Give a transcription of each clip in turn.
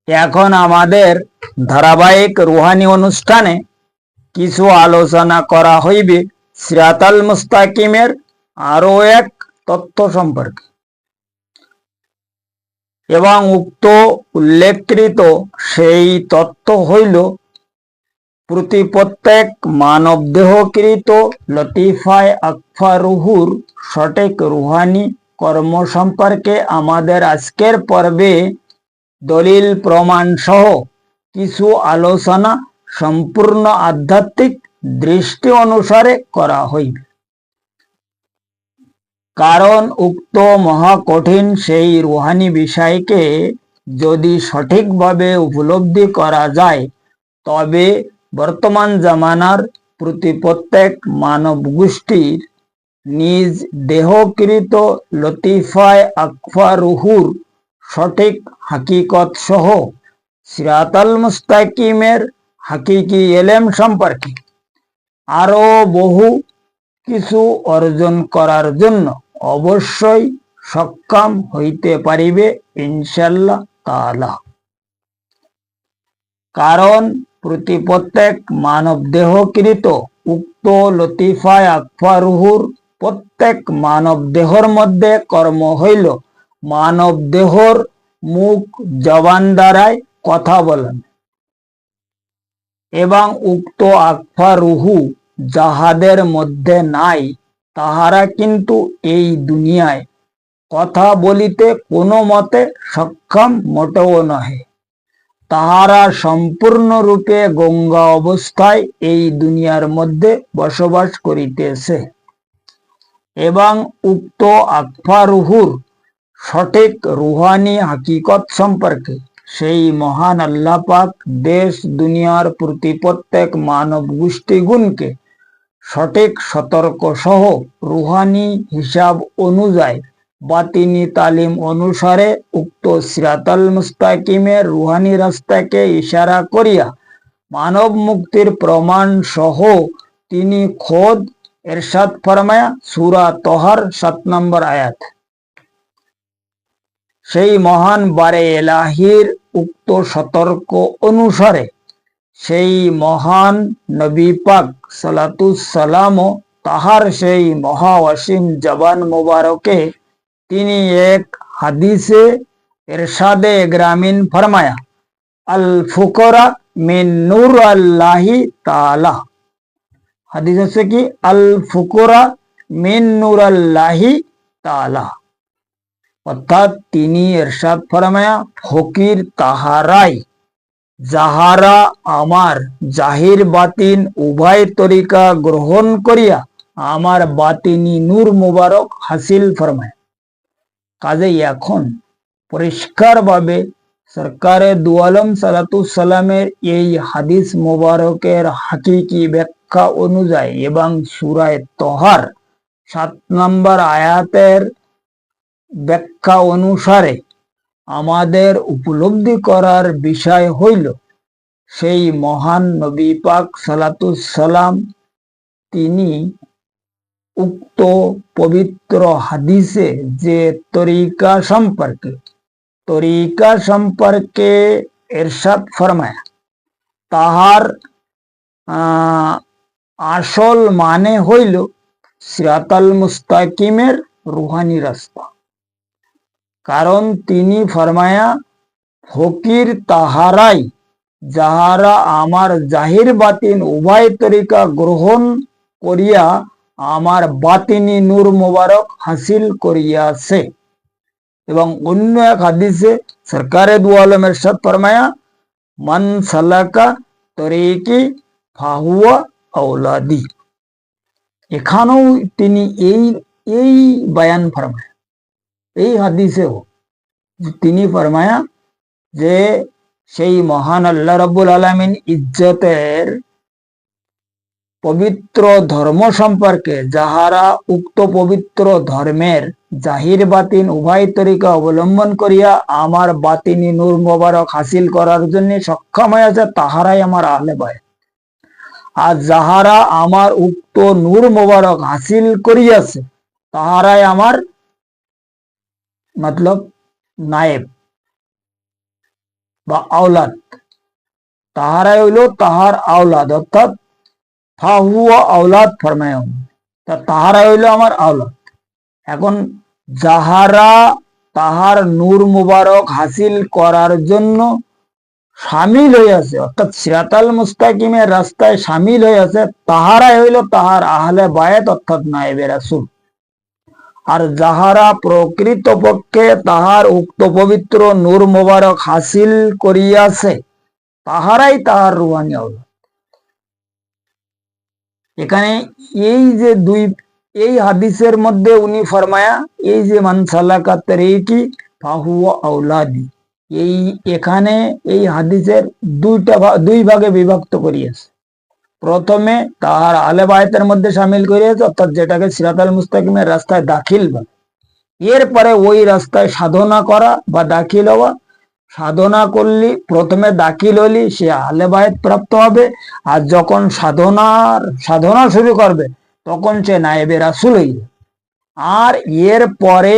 এখন আমাদের ধারাবাহিক রুহানি অনুষ্ঠানে কিছু আলোচনা করা হইবে সিরাতাল মুস্তাকিমের আরো এক তথ্য সম্পর্কে, এবং উক্ত উল্লেখকৃত সেই তথ্য হইল প্রত্যেক মানব দেহকৃত লতিফায় আকফা রুহুর সঠিক রুহানি কর্ম সম্পর্কে আমাদের আজকের পর্বে দলিল প্রমাণ সহ কিছু আলোচনা সম্পূর্ণ আধ্যাত্মিক দৃষ্টি অনুসারে করা হইবে। কারণ উক্ত মহাকঠিন সেই রুহানি বিষয়কে যদি সঠিকভাবে উপলব্ধি করা যায়, তবে বর্তমান জামানার প্রত্যেক মানব গোষ্ঠীর নিজ দেহকৃত লতিফায় আকফা রুহুর সঠিক হাকিকত সহ সিরাতাল মুস্তাকিমের হাকিকি এলেম সম্পর্কে আরো বহু কিছু অর্জন করার জন্য অবশ্যই সক্ষম হইতে পারিবে ইনশাআল্লাহ তাআলা। কারণ প্রত্যেক মানব দেহকৃত উক্ত লতিফায় আকফা রুহুর প্রত্যেক মানব দেহর মধ্যে কর্ম হইল মানব দেহর মুখ জবান দ্বারাই কথা বলেন, এবং উক্ত আকফা রুহু যাহাদের মধ্যে নাই, তাহারা কিন্তু এই দুনিয়ায় কথা বলিতে কোনো মতে সক্ষম মোটেও নহে। তাহারা সম্পূর্ণরূপে গঙ্গা অবস্থায় এই দুনিয়ার মধ্যে বসবাস করিতেছে, এবং উক্ত আকফা রুহুর সঠিক রুহানি হাকিকত সম্পর্কে সেই মহান আল্লাহ পাক দেশ দুনিয়ার প্রত্যেক মানব গোষ্ঠীগুণকে সঠিক সতর্ক সহ রুহানি হিসাব অনুযায়ী বাতিনি তালিম অনুসারে উক্ত সিরাতাল মুস্তাকিমের রুহানি রাস্তাকে ইশারা করিয়া মানব মুক্তির প্রমাণ সহ তিনি খোদ এরশাদ ফরমায়া সূরা তহার 7 নম্বর আয়াত। সেই মহান বারে এলাহির উক্ত সতর্ক অনুসারে সেই মহান নবী পাক সালাতুস সালাম ও তাহার সেই মহাওয়াসিম জবান মোবারকে তিনি এক হাদিসে এরশাদে গ্রামীণ ফরমায়া আল ফুকরা মিন নূর আল্লাহি তাআলা। হাদিস হচ্ছে কি আল ফুকরা মিন নূর আল্লাহি তাআলা, অর্থাৎ তিনি এরশাদ ফরমায়া ফকির তাহারাই যাহারা আমার জাহির বাতিন উভয় তরিকা গ্রহণ করিয়া আমার বাতিনি নূর মুবারক হাসিল ফরমায়। কাজেই এখন পরিষ্কারভাবে সরকারে দু আলম সালাতুস সালামের এই হাদিস মুবারকের হাকিকি ব্যাখ্যা অনুযায়ী এবং সূরা তহার 7 নম্বর আয়াতের ব্যাখ্যা অনুসারে আমাদের উপলব্ধি করার বিষয় হইল সেই মহান নবী পাক সালাতুস সালাম তিনি উক্ত পবিত্র হাদিসে যে তরিকা সম্পর্কে এরশাদ ফরমায়া, তাহার আসল মানে হইল সিরাতাল মুস্তাকিমের রুহানি রাস্তা। কারণ তিনি ফরমায়া ফকির তাহারাই যাহারা আমার জাহির বাতিন উভয় তরিকা গ্রহণ করিয়া আমার বাতিনি নূর মুবারক হাসিল করিয়াছে। এবং অন্য এক হাদিসে সরকারে দু আলম ইরশাদ ফরমায়া মান সালাকা তরিকি ফাহুয়া আওলাদি। এখানেও তিনি এই বয়ান ফরমায়া, এই হাদিসেও তিনি ফরমায়া যে সেই মহান আল্লাহ রাব্বুল আলামিন ইজ্জতের পবিত্র ধর্ম সম্পর্কে যাহারা উক্ত পবিত্র ধর্মের জাহির বাতিন উভয় তরিকা অবলম্বন করিয়া আমার বাতিনি নূর মোবারক হাসিল করার জন্য সক্ষম হয়েছে, তাহারাই আমার আহলে বায়াত। আর যাহারা আমার উক্ত নূর মোবারক হাসিল করিয়াছে তাহারাই আমার মতলব নায়েব। বা আওলাদ, তাহারাই হইল তাহার আওলাদ, অর্থাৎ ফাহুয়া আওলাদ ফরমায়, তাহারাই হইল আমার আওলাদ। এখন যাহারা তাহার নূর মুবারক হাসিল করার জন্য সামিল হইয়াছে, অর্থাৎ সিরাতাল মুস্তাকিমের রাস্তায় সামিল হইয়াছে, তাহারাই হইল তাহার আহলে বায়াত অর্থাৎ নায়েবে রাসূল। আর যাহারা প্রকৃতপক্ষে তাহার উক্ত পবিত্র নূর মুবারক হাসিল করিয়াছে, তাহারাই তাহার রুহানি আওলাদ। এখানে এই যে এই হাদিসের মধ্যে উনি ফরমায়া, এই যে মান সালাকা তরিকি ফাহুয়া আওলাদি, এখানে এই হাদিসের দুই ভাগে বিভক্ত করিয়াছে। প্রথমে তাহার আহলে বায়াতের মধ্যে সামিল করিয়াছে, অর্থাৎ যেটাকে সিরাতাল মুস্তাকিমের রাস্তায় দাখিল বলে। এরপরে ওই রাস্তায় সাধনা করা বা দাখিল হওয়া, সাধনা করলি, প্রথমে দাখিল হলি সে আহলে বায়াত প্রাপ্ত হবে, আর যখন সাধনা শুরু করবে তখন সে নায়েবে রাসূল হইবে। আর এর পরে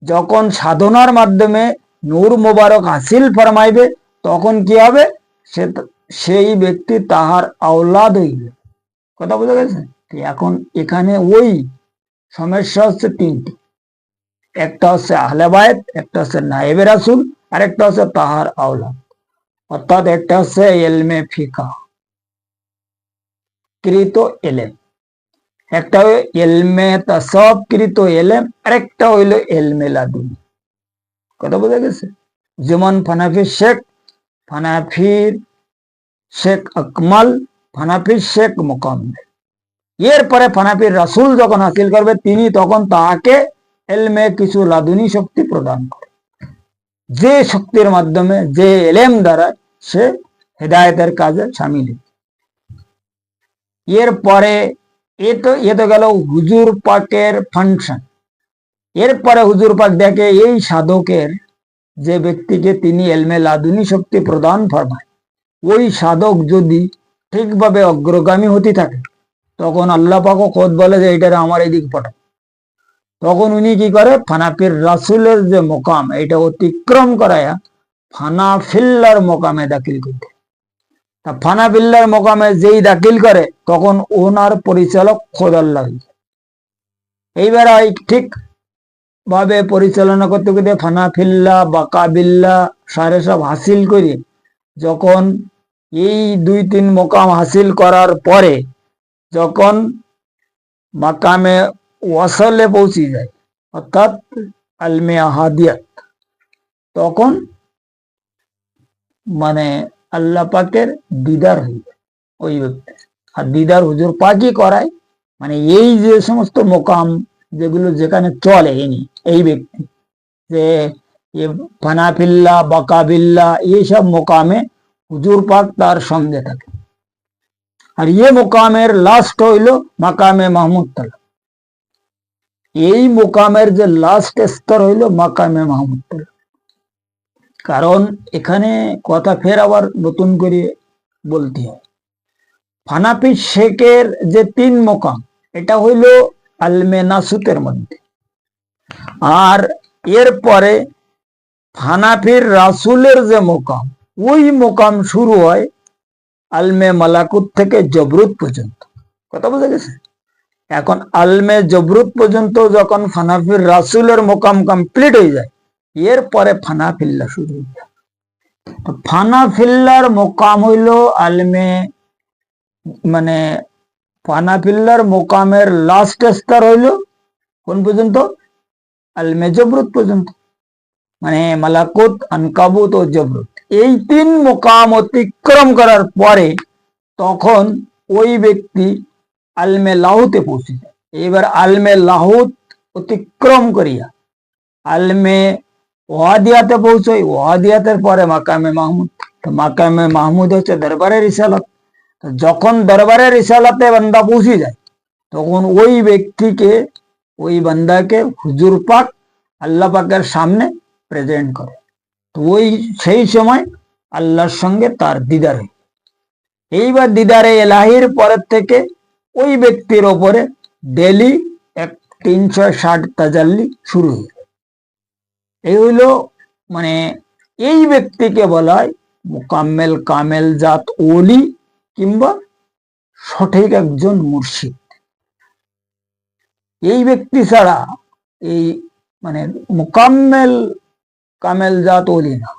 যখন সাধনার মাধ্যমে নূর মুবারক হাসিল ফরমাইবে, তখন কি হবে, সেই ব্যক্তি তাহার আওলাদ হইবে। কথা বোঝা গেছে? এখন এখানে ওই সমস্যা হচ্ছে তিনটি, একটা হচ্ছে আহলে বায়াত, একটা হচ্ছে নায়েবে রাসূল, আর একটা হচ্ছে তাহার আওলাদ। অর্থাৎ একটা হচ্ছে ইলমে ফিকাহ কৃত এলেম, একটা হইল ইলমে তাসাউফ কৃত এলেম, আর একটা হইল ইলমে লাদুনি। কথা বোঝা গেছে? যেমন ফানাফির শেখ আকমাল, ফানাফির শেখ মুকাম্মেল। এরপরে ফানাফির রাসূল যখন হাসিল করবে, তিনি তখন তাহাকে এলমে কিছু লাদুনি শক্তি প্রদান করে, যে শক্তির মাধ্যমে, যে এলেম দ্বারা সে হেদায়েতের কাজে সামিল। এরপরে এ তো গেল হুজুর পাকের ফাংশন। এরপরে হুজুর পাক দেখে এই সাধকের, যে ব্যক্তিকে তিনি এলমে লাদুনি শক্তি প্রদান ফরমায়, ওই সাধক যদি ঠিকভাবে অগ্রগামী হতে থাকে, তখন আল্লাহ পাকও খোদ বলে যে এইটারে আমার এই দিক পাঠাও। তখন উনি কি করে, ফানাফির রাসূলের যে মোকাম, এটা অতিক্রম করায়া ফানাফিল্লার মোকামে দাখিল করতে। তা ফানাফিল্লার মোকামে যেই দাখিল করে, তখন ওনার পরিচালক খোদ আল্লাহ। এইবার ঠিক ভাবে পরিচালনা করতে করতে ফানাফিল্লা বাকাবিল্লা সারে সব হাসিল করে, যখন এই 2-3 মোকাম হাসিল করার পরে যখন মাকামে ওয়াসলে পৌঁছে যায়, অর্থাৎ আলমে আহাদিয়াত, তখন মানে আল্লাহ পাকের দিদার হইবে ওই ব্যক্তি। আর দিদার হুজুর পাকই করায়, মানে এই যে সমস্ত মোকাম যেগুলো যেখানে চলে এই ব্যক্তি, যে ফানাফিল্লা বাকাবিল্লা, এইসব মোকামে হুজুর পাক তার সঙ্গে থাকে। আর মোকামের লাস্ট হইল মাকামে মাহমুদ তালা। এই মোকামের যে লাস্ট স্তর হইল মাকামে মাহমুদ তালা। কারণ এখানে কথা ফের আবার নতুন করে বলতে হয়, ফানাফি শেখের যে 3 মোকাম, এটা হইল আলমে নাসুতের মধ্যে। আর এরপরে ফানাফির রাসূলের যে মোকাম, ওই মোকাম শুরু হয় আলমে মালাকুত থেকে জবরুত পর্যন্ত। কথা বোঝা গেছে? এখন আলমে জবরুত পর্যন্ত যখন ফানাফির রাসূলের মোকাম কমপ্লিট হয়ে যায়, এরপরে ফানাফিল্লা শুরু হয়ে যায়। ফানাফিল্লার মোকাম হইল আলমে, মানে ফানাফিল্লার মোকামের লাস্ট স্তর হইল কোন পর্যন্ত? আলমে জবরুত পর্যন্ত, মানে মালাকুত, আনকাবুত ও জবরুত। এই 3 মোকাম অতিক্রম করার পরে তখন ওই ব্যক্তি আলমে লাহুতে পৌঁছে যায়। এবার আলমে লাহুত অতিক্রম করিয়া আলমে ওয়াদিয়াতে পৌঁছয়, ওয়াদিয়াতের পরে মাকামে মাহমুদ। তো মাকামে মাহমুদ হচ্ছে দরবারের রিসালাত। যখন দরবারের রিসালাতে বান্দা পৌঁছে যায়, তখন ওই ব্যক্তিকে, ওই বান্দাকে হুজুর পাক আল্লাহ পাকের সামনে প্রেজেন্ট করে। তো সেই সময় আল্লাহর সঙ্গে তার দিদার হয়। এইবার দিদারে এলাহির পরের থেকে ওই ব্যক্তির ওপরে ডেলি 360 তাজাল্লি শুরু হয়ে। এই হইল মানে এই ব্যক্তিকে বলা হয় মোকাম্মেল কামেল জাত ওলি কিংবা সঠিক একজন মুর্শিদ। এই ব্যক্তি ছাড়া এই মানে মোকাম্মেল কামেল জাত ওলি না।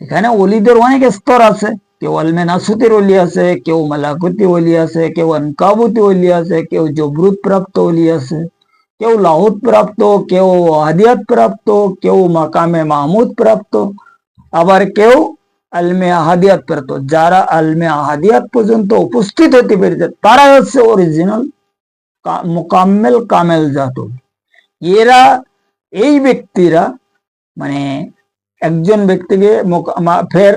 এখানে অলিদের অনেক স্তর আছে, কেউ আলমে নাসুতের অলি আছে, কেউ মালাকুতি অলি আছে, কেউ আনকাবুতি অলি আছে, কেউ জবরুত প্রাপ্ত অলি আছে, কেউ লাহুত প্রাপ্ত, কেউ আহাদিয়াত প্রাপ্ত, কেউ মাকামে মাহমুদ প্রাপ্ত, আবার কেউ আলমে আহাদিয়াত প্রাপ্ত। যারা আলমে আহাদিয়াত পর্যন্ত উপস্থিত হতে পেরেছে তারা হচ্ছে অরিজিনাল মোকাম্মেল কামেল জাত। এরা এই ব্যক্তিরা মানে একজন ব্যক্তিকে ফের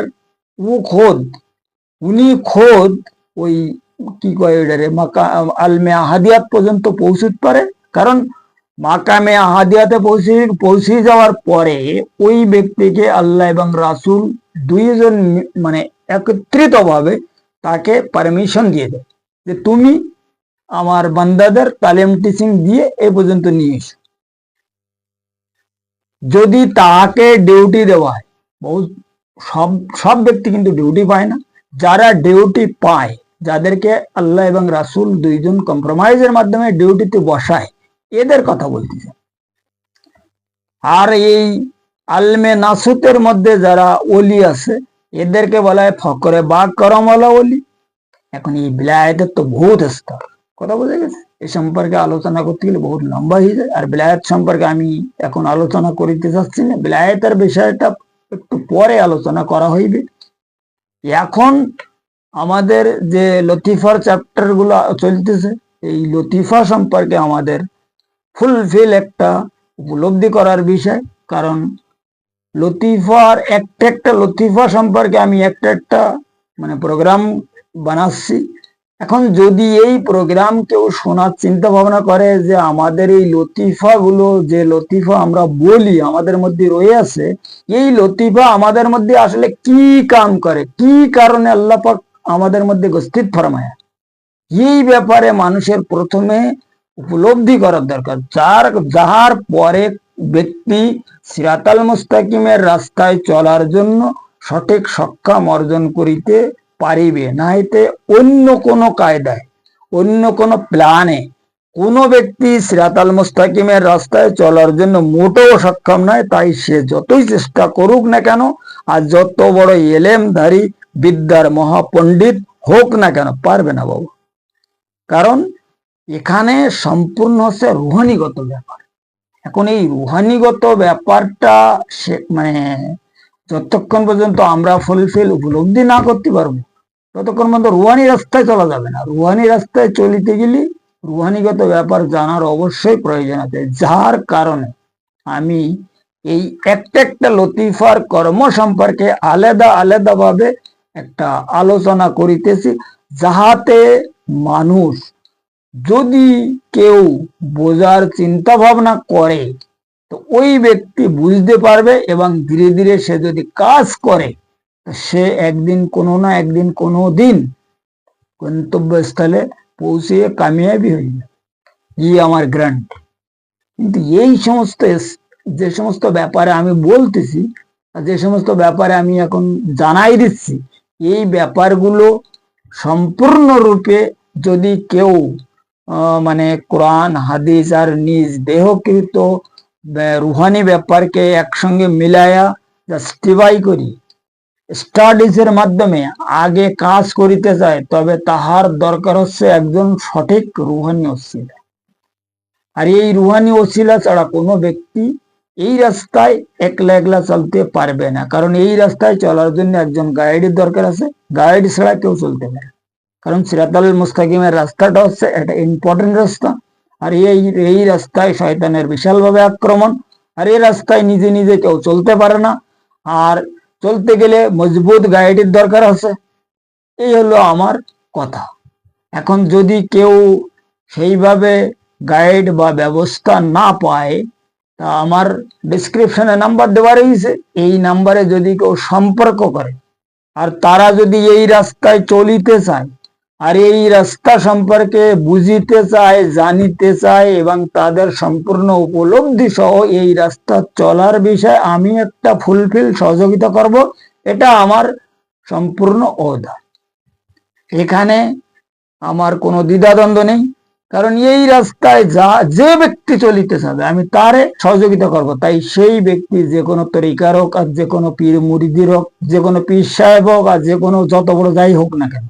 উনি খোদ ওই কি কয় ওইটারে আলমে আহাদিয়াত পর্যন্ত পৌঁছতে পারে, কারণ মাকামে আহাদিয়াতে পৌঁছে যাওয়ার পরে ওই ব্যক্তিকে আল্লাহ এবং রাসূল দুইজন মানে একত্রিত ভাবে তাকে পারমিশন দিয়ে দেয় যে তুমি আমার বান্দাদের তালিম টিচিং দিয়ে এ পর্যন্ত নিয়ে এসো। যদি তাকে ডিউটি দেওয়া হয়, সব সব ব্যক্তি কিন্তু ডিউটি পায় না, যারা ডিউটি পায়, যাদেরকে আল্লাহ এবং রাসূল দুইজন কম্প্রোমাইজের মাধ্যমে ডিউটিতে বসায়, এদের কথা বলতেছে। আর এই আলমে নাসুতের মধ্যে যারা ওলি আছে এদেরকে বলা হয় ফকরে বাগ করমওয়ালা ওলি। এখন এই বিলায়াতের তো বহুত স্তর, কথা বোঝা গেছে। এ সম্পর্কে আলোচনা করতে গেলে বহুত লম্বা হয়ে যায়, আর বিলায়াত সম্পর্কে আমি এখন আলোচনা করিতে চাচ্ছি না, বিলায়াতের বিষয়টা একটু পরে আলোচনা করা হইবে। এখন আমাদের যে লতিফার চ্যাপ্টার গুলো চলতেছে, এই লতিফা সম্পর্কে আমাদের ফুলফিল একটা উপলব্ধি করার বিষয়, কারণ লতিফার একটা লতিফা সম্পর্কে আমি একটা মানে প্রোগ্রাম বানাচ্ছি। এখন যদি এই প্রোগ্রাম কেউ শোনার চিন্তা ভাবনা করে যে আমাদের এই লতিফা গুলো, যে লতিফা আমরা বলি আমাদের মধ্যে রয়ে আছে, এই লতিফা আমাদের মধ্যে আসলে কি কাম করে, কি কারণে আল্লাহ পাক আমাদের মধ্যে উপস্থিত ফরমায়, এই ব্যাপারে মানুষের প্রথমে উপলব্ধি করার দরকার। যাহার পরে ব্যক্তি সিরাতাল মুস্তাকিমের রাস্তায় চলার জন্য সঠিক সক্ষম অর্জন করিতে পারিবে, নাইতে অন্য কোনো কায়দায় অন্য কোনো প্ল্যানে কোনো ব্যক্তি সিরাতাল মুস্তাকিমের রাস্তায় চলার জন্য মোটেও সক্ষম নয়। তাই সে যতই চেষ্টা করুক না কেন, আর যত বড় এলেমধারী বিদ্যার মহাপণ্ডিত হোক না কেন, পারবে না বাবু। কারণ এখানে সম্পূর্ণ হচ্ছে রুহানিগত ব্যাপার। এখন এই রুহানিগত ব্যাপারটা মানে যতক্ষণ পর্যন্ত আমরা ফুলফিল উপলব্ধি না করতে পারবো ততক্ষণ পর্যন্ত রুহানি রাস্তায় চলা যাবে না। রুহানি রাস্তায় চলিতে গেলে রুহানিগত ব্যাপার জানার অবশ্যই প্রয়োজন আছে, যার কারণে আমি এই একটা লতিফার কর্ম সম্পর্কে আলাদা আলাদা ভাবে একটা আলোচনা করিতেছি, যাহাতে মানুষ যদি কেউ বোঝার চিন্তা ভাবনা করে তো ওই ব্যক্তি বুঝতে পারবে, এবং ধীরে ধীরে সে যদি কাজ করে সে একদিন কোনো না একদিন কোনো দিন গন্তব্যস্থলে পৌঁছে কামিয়াবি হয়ে যাবে, আমার গ্যারান্টি। কিন্তু এই সমস্ত যে সমস্ত ব্যাপারে আমি বলতেছি, যে সমস্ত ব্যাপারে আমি এখন জানাই দিচ্ছি, এই ব্যাপারগুলো সম্পূর্ণরূপে যদি কেউ মানে কোরআন হাদিস আর নিজ দেহকৃত রুহানি ব্যাপারকে একসঙ্গে মিলায়া জাস্টিফাই করি স্টাডিজের মাধ্যমে আগে কাজ করিতে চায়, তবে তাহার দরকার হচ্ছে একজন সঠিক রুহানি ওসিলা। আর এই রুহানি ওসিলা ছাড়া কোনো ব্যক্তি এই রাস্তায় একলা একলা চলতে পারবে না, কারণ এই রাস্তায় চলার জন্য একজন গাইডের দরকার আছে, গাইড ছাড়া কেউ চলতে পারে। কারণ সিরাতাল মুস্তাকিমের রাস্তাটা হচ্ছে একটা ইম্পর্টেন্ট রাস্তা, আর এই রাস্তায় শয়তানের বিশালভাবে আক্রমণ, আর এই রাস্তায় নিজে নিজে কেউ চলতে পারে না, আর চলতে গেলে মজবুত গাইডের দরকার আছে। এই হলো আমার কথা। এখন যদি কেউ সেইভাবে গাইড বা ব্যবস্থা না পায়, তা আমার ডিসক্রিপশনে নাম্বার দেওয়া রয়েছে, এই নাম্বারে যদি কেউ সম্পর্ক করে আর তারা যদি এই রাস্তায় চলিতে চায় আর এই রাস্তা সম্পর্কে বুঝিতে চায়, জানিতে চায় এবং তাদের সম্পূর্ণ উপলব্ধি সহ এই রাস্তা চলার বিষয়ে আমি একটা ফুলফিল সহযোগিতা করব, এটা আমার সম্পূর্ণ ওয়াদা। এখানে আমার কোনো দ্বিধাদ্বন্দ্ব নেই, কারণ এই রাস্তায় যে ব্যক্তি চলিতে চাবে আমি তারে সহযোগিতা করব। তাই সেই ব্যক্তি যে কোনো তরিকার হোক, আর যে কোনো পীর মুরিদির হোক, যে কোনো পীর সাহেব হোক, আর যে কোনো যত বড় যাই হোক না কেন,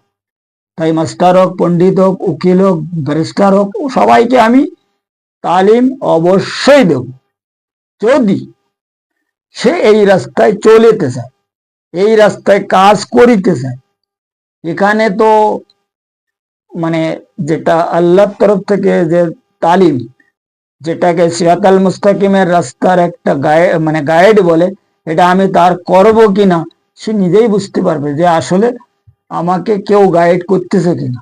তাই মাস্টার হোক, পণ্ডিত হোক, উকিল হোক, ব্যারিস্টার হোক, সবাইকে আমি তালিম অবশ্যই দেব, যদি সে এই রাস্তায় চলিতে চায়, এই রাস্তায় কাজ করিতে চায়। এখানে তো মানে যেটা আল্লাহর তরফ থেকে যে তালিম, যেটাকে সিরাতাল মুস্তাকিমের রাস্তার একটা গাইড বলে, এটা আমি তার করব কিনা সে নিজেই বুঝতে পারবে যে আসলে আমাকে কেউ গাইড করতেছে কিনা।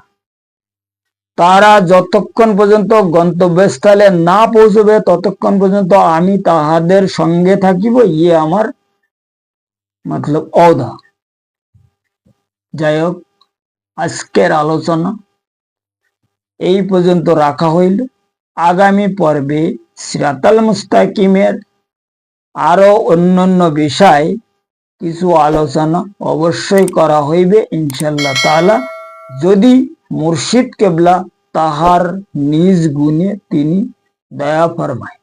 তারা যতক্ষণ পর্যন্ত গন্তব্যস্থলে না পৌঁছবে ততক্ষণ পর্যন্ত আমি তাহাদের সঙ্গে থাকিব, ইয়ে আমার মতলব ওয়াদা। যাই হোক, আজকের আলোচনা এই পর্যন্ত রাখা হইল। আগামী পর্বে সিরাতাল মুস্তাকিমের আরো অন্যান্য বিষয় কিছু আলোচনা অবশ্যই করা হইবে ইনশাআল্লাহ তাআলা, যদি মুর্শিদ কেবলা তাহার নিজ গুণে তিনি দয়া ফরমায়।